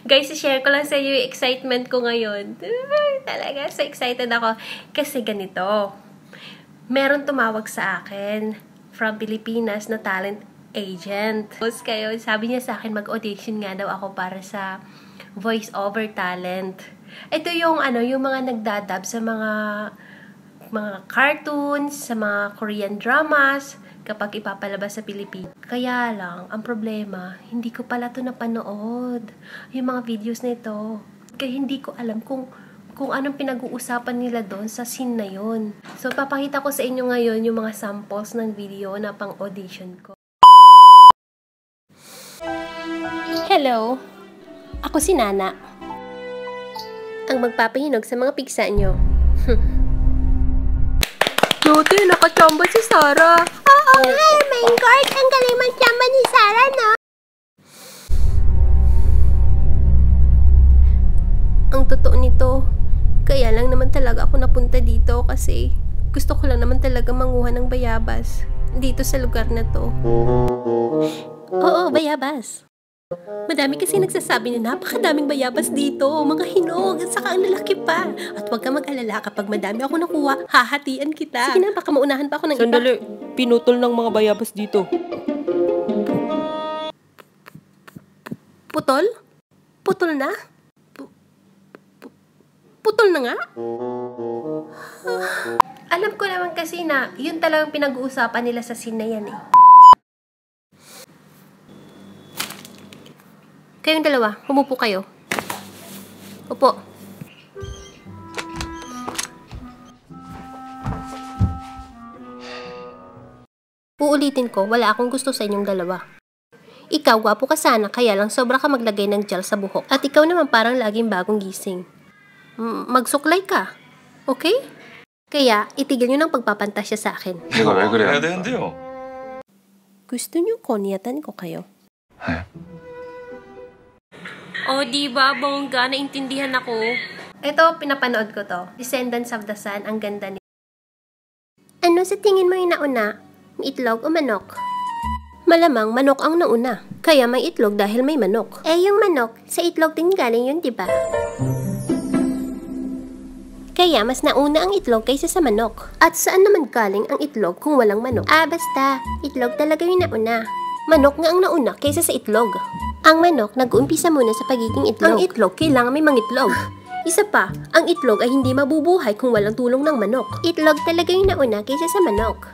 Guys, share ko lang sa inyo yung excitement ko ngayon. Talaga, so excited ako. Kasi ganito, meron tumawag sa akin from Pilipinas na talent agent. Tapos kayo, sabi niya sa akin, mag-audition nga daw ako para sa voice-over talent. Ito yung, yung mga nagdadub sa mga cartoons, sa mga Korean dramas, kapag ipapalabas sa Pilipinas. Kaya lang, ang problema, hindi ko pala ito napanood. Yung mga videos na ito. Kaya hindi ko alam kung anong pinag-uusapan nila doon sa scene na yun. So, papakita ko sa inyo ngayon yung mga samples ng video na pang-audition ko. Hello! Ako si Nana. Ang magpapahinog sa mga pigsa nyo. Dati, nakachamba si Sarah. Oo nga, my God. Ang galing magchamba ni Sarah, no? Ang totoo nito, kaya lang naman talaga ako napunta dito kasi gusto ko lang naman talaga manguha ng bayabas dito sa lugar na to. Oo, bayabas. Madami kasi nagsasabi na napakadaming bayabas dito, mga hinog, at saka ang lalaki pa. At huwag ka mag-alala, kapag madami ako nakuha, hahatian kita. Sige na, baka maunahan pa ako ng Sandali, pinutol ng mga bayabas dito. Putol? Putol na? Putol na nga? Alam ko naman kasi na yun talagang pinag-uusapan nila sa scene na yan eh. Kayong dalawa, umupo kayo. Upo. Uulitin ko, wala akong gusto sa inyong dalawa. Ikaw, gwapo ka sana, kaya lang sobra ka maglagay ng gel sa buhok. At ikaw naman parang laging bagong gising. Magsuklay ka. Okay? Kaya, itigil nyo ng pagpapantasya sa akin. 내가 왜 그래야 되는데요? Gusto nyo konyatan ko kayo? 네. O, diba, bongga, naintindihan ako. Ito, pinapanood ko to. Descendants of the Sun, ang ganda niya. Ano sa tingin mo yung nauna? Itlog o manok? Malamang manok ang nauna. Kaya may itlog dahil may manok. Eh, yung manok, sa itlog din galing yun, diba? Kaya mas nauna ang itlog kaysa sa manok. At saan naman galing ang itlog kung walang manok? Ah, basta. Itlog talaga yung nauna. Manok nga ang nauna kaysa sa itlog. Ang manok, nag-uumpisa muna sa pagiging itlog. Ang itlog, kailangan may mangitlog. Isa pa, ang itlog ay hindi mabubuhay kung walang tulong ng manok. Itlog talaga yung nauna kaysa sa manok.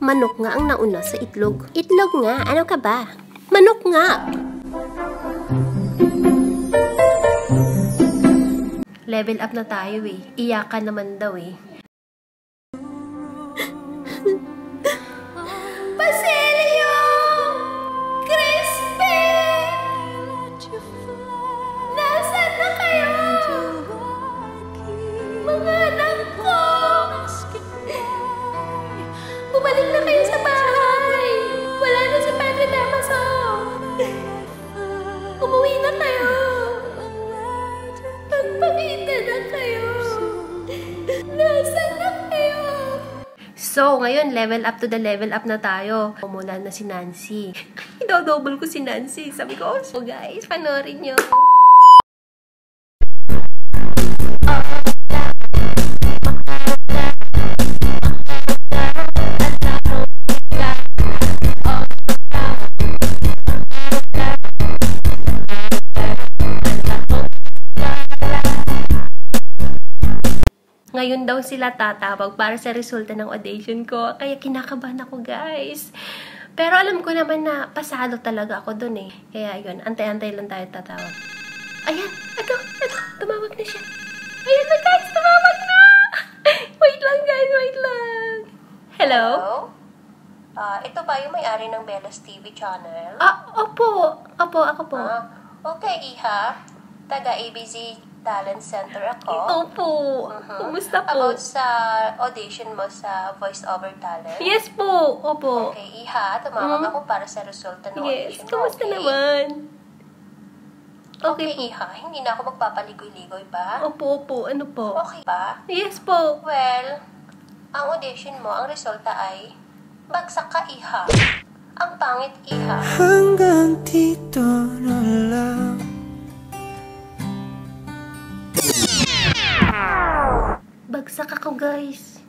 Manok nga ang nauna sa itlog. Itlog nga, ano ka ba? Manok nga! Level up na tayo eh. Iyakan naman daw eh. Basilio! Crispy! Nasaan na kayo? Mga anak ko! Bumalik na kayo sa bahay! Wala na si Padre Damaso! Umuwi na kayo! Magpakita na kayo! Nasaan na kayo? So, ngayon, level up to the level up na tayo. Pumula na si Nancy. Idodouble ko si Nancy. Sabi ko, so guys, panoorin nyo. Ngayon daw sila tatawag para sa resulta ng audition ko. Kaya kinakabahan ako, guys. Pero alam ko naman na pasado talaga ako dun eh. Kaya yun, antay-antay lang tayo tatawag. Ayan, ito, tumawag na siya. Ayan na guys, tumawag na! Wait lang guys, wait lang. Hello? Ito ba yung may-ari ng Bella's TV channel? Opo. Ako po. Okay, Iha. Taga-ABC Talent Center ako. Opo. Kumusta po? About sa audition mo sa voice-over talent? Yes po. Opo. Okay, Iha. Tumawag ako para sa resulta ng audition. Yes, kumusta naman? Okay, Iha. Hindi na ako magpapaligoy-ligoy ba? Opo. Ano po? Okay ba? Yes po. Well, ang audition mo, ang resulta ay bagsak ka, Iha. Ang pangit, Iha. Hanggang dito na lang guys.